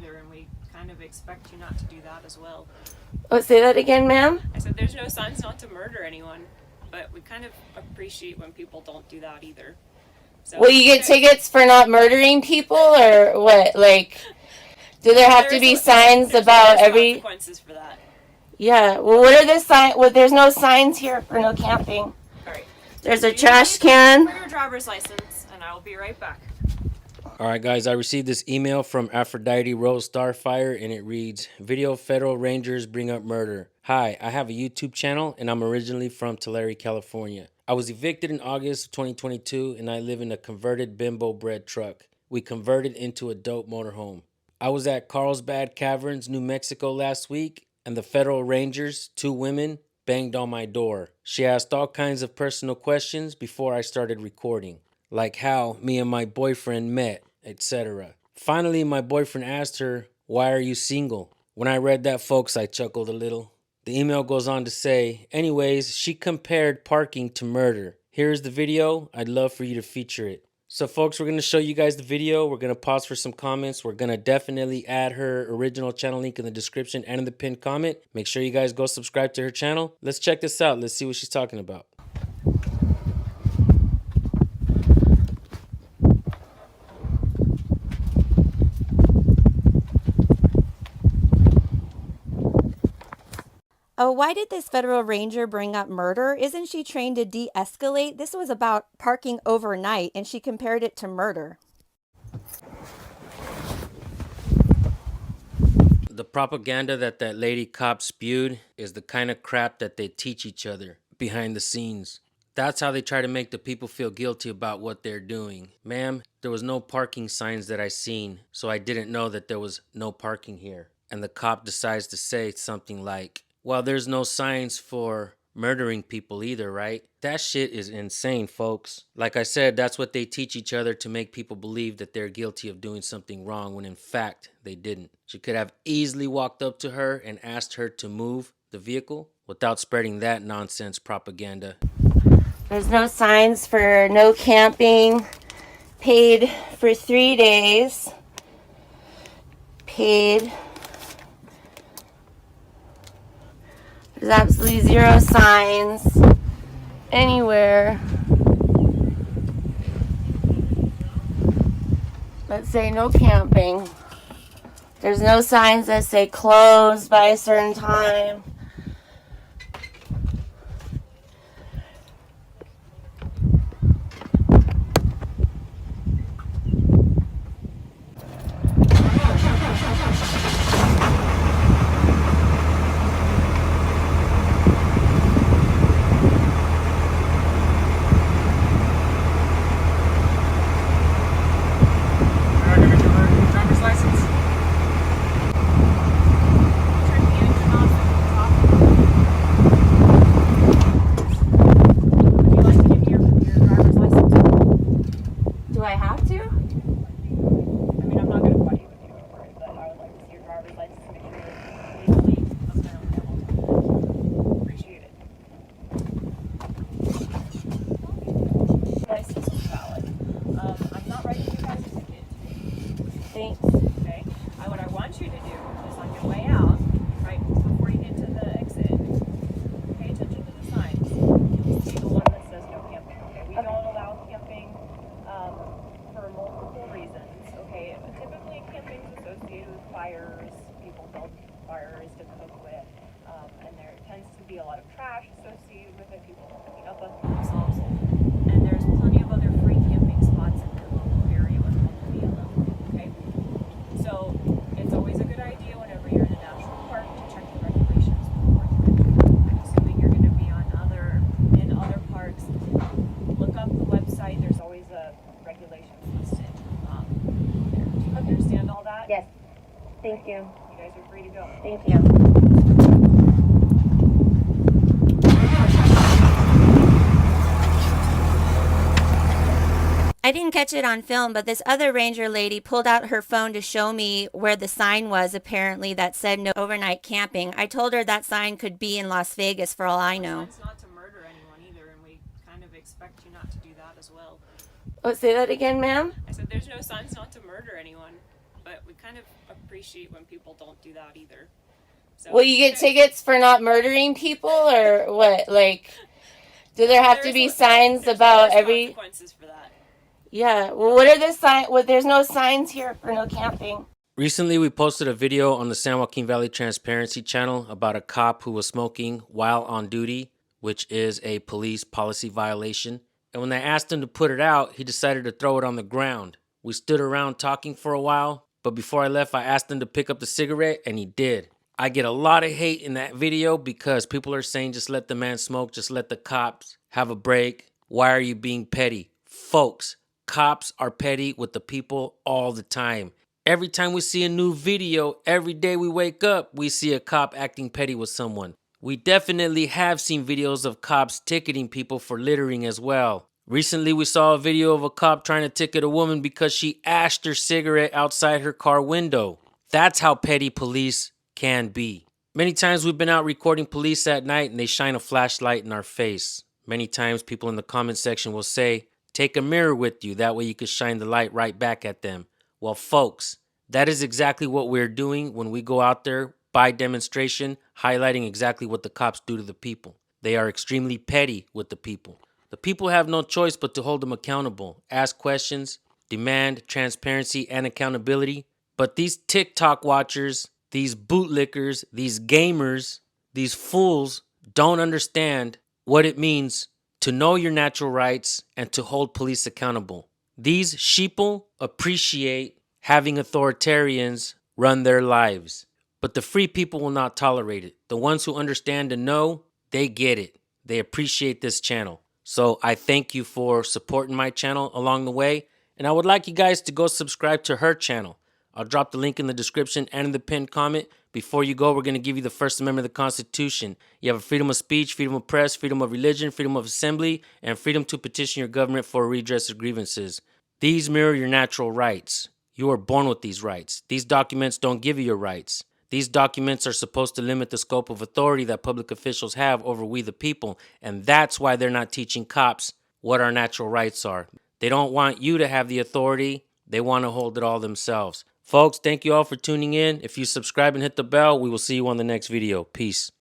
either, and we kind of expect you not to do that as well. Oh, say that again, ma'am? I said there's no signs not to murder anyone, but we kind of appreciate when people don't do that either. So, Will you get tickets for not murdering people, or what? Like, do there have to be signs about every... consequences for that. Yeah, well, what are the signs? Well, there's no signs here for no camping. Alright. There's a trash can. For your driver's license, and I will be right back. All right, guys, I received this email from Aphrodite Rose Starfire, and it reads, Video Federal Rangers Bring Up Murder. Hi, I have a YouTube channel, and I'm originally from Tulare, California. I was evicted in August of 2022, and I live in a converted bimbo bread truck. We converted into a dope motorhome. I was at Carlsbad Caverns, New Mexico last week, and the Federal Rangers, 2 women, banged on my door. She asked all kinds of personal questions before I started recording, like how me and my boyfriend met, etc. Finally, my boyfriend asked her, "Why are you single?" When I read that, folks, I chuckled a little. The email goes on to say, anyways, she compared parking to murder. Here's the video. I'd love for you to feature it. So, folks, we're going to show you guys the video. We're going to pause for some comments. We're going to definitely add her original channel link in the description and in the pinned comment. Make sure you guys go subscribe to her channel. Let's check this out. Let's see what she's talking about. Oh, why did this federal ranger bring up murder? Isn't she trained to de-escalate? This was about parking overnight, and she compared it to murder. The propaganda that lady cop spewed is the kind of crap that they teach each other behind the scenes. That's how they try to make the people feel guilty about what they're doing. Ma'am, there was no parking signs that I seen, so I didn't know that there was no parking here. And the cop decides to say something like, well, there's no signs for murdering people either, right? That shit is insane, folks. Like I said, that's what they teach each other to make people believe that they're guilty of doing something wrong when in fact they didn't. She could have easily walked up to her and asked her to move the vehicle without spreading that nonsense propaganda. There's no signs for no camping. Paid for 3 days. Paid. There's absolutely zero signs anywhere that say no camping. There's no signs that say closed by a certain time. A lot of trash associated with it, people cleaning up on themselves, and there's plenty of other free camping spots in your local area with local VLM, okay? So it's always a good idea whenever you're in a national park to check the regulations before you enter. I'm assuming you're going to be in other parks. Look up the website. There's always a regulations listed there. Do you understand all that? Yes. Thank you. You guys are free to go. Thank you. I didn't catch it on film, but this other ranger lady pulled out her phone to show me where the sign was, apparently, that said no overnight camping. I told her that sign could be in Las Vegas for all I know. It's not to murder anyone either, and we kind of expect you not to do that as well. Oh, say that again, ma'am? I said there's no signs not to murder anyone, but we kind of appreciate when people don't do that either. So Will you get tickets for not murdering people or what? Like, do there have to be signs about every? consequences for that. Yeah. Well, what are the sign? Well, there's no signs here for no camping. Recently, we posted a video on the San Joaquin Valley Transparency channel about a cop who was smoking while on duty, which is a police policy violation. And when they asked him to put it out, he decided to throw it on the ground. We stood around talking for a while, but before I left, I asked him to pick up the cigarette, and he did. I get a lot of hate in that video because people are saying just let the man smoke, just let the cops have a break. Why are you being petty? Folks, cops are petty with the people all the time. Every time we see a new video, every day we wake up, we see a cop acting petty with someone. We definitely have seen videos of cops ticketing people for littering as well. Recently, we saw a video of a cop trying to ticket a woman because she ashed her cigarette outside her car window. That's how petty police can be. Many times we've been out recording police at night and they shine a flashlight in our face. Many times people in the comment section will say, take a mirror with you, that way you can shine the light right back at them. Well, folks, that is exactly what we're doing when we go out there by demonstration, highlighting exactly what the cops do to the people. They are extremely petty with the people. The people have no choice but to hold them accountable, ask questions, demand transparency and accountability. But these TikTok watchers, these bootlickers, these gamers, these fools don't understand what it means to know your natural rights and to hold police accountable. These sheeple appreciate having authoritarians run their lives, but the free people will not tolerate it. The ones who understand and know, they get it. They appreciate this channel. So I thank you for supporting my channel along the way, and I would like you guys to go subscribe to her channel. I'll drop the link in the description and in the pinned comment. Before you go, we're going to give you the First Amendment of the Constitution. You have a freedom of speech, freedom of press, freedom of religion, freedom of assembly, and freedom to petition your government for a redress of grievances. These mirror your natural rights. You are born with these rights. These documents don't give you your rights. These documents are supposed to limit the scope of authority that public officials have over we the people, and that's why they're not teaching cops what our natural rights are. They don't want you to have the authority. They want to hold it all themselves. Folks, thank you all for tuning in. If you subscribe and hit the bell, we will see you on the next video. Peace.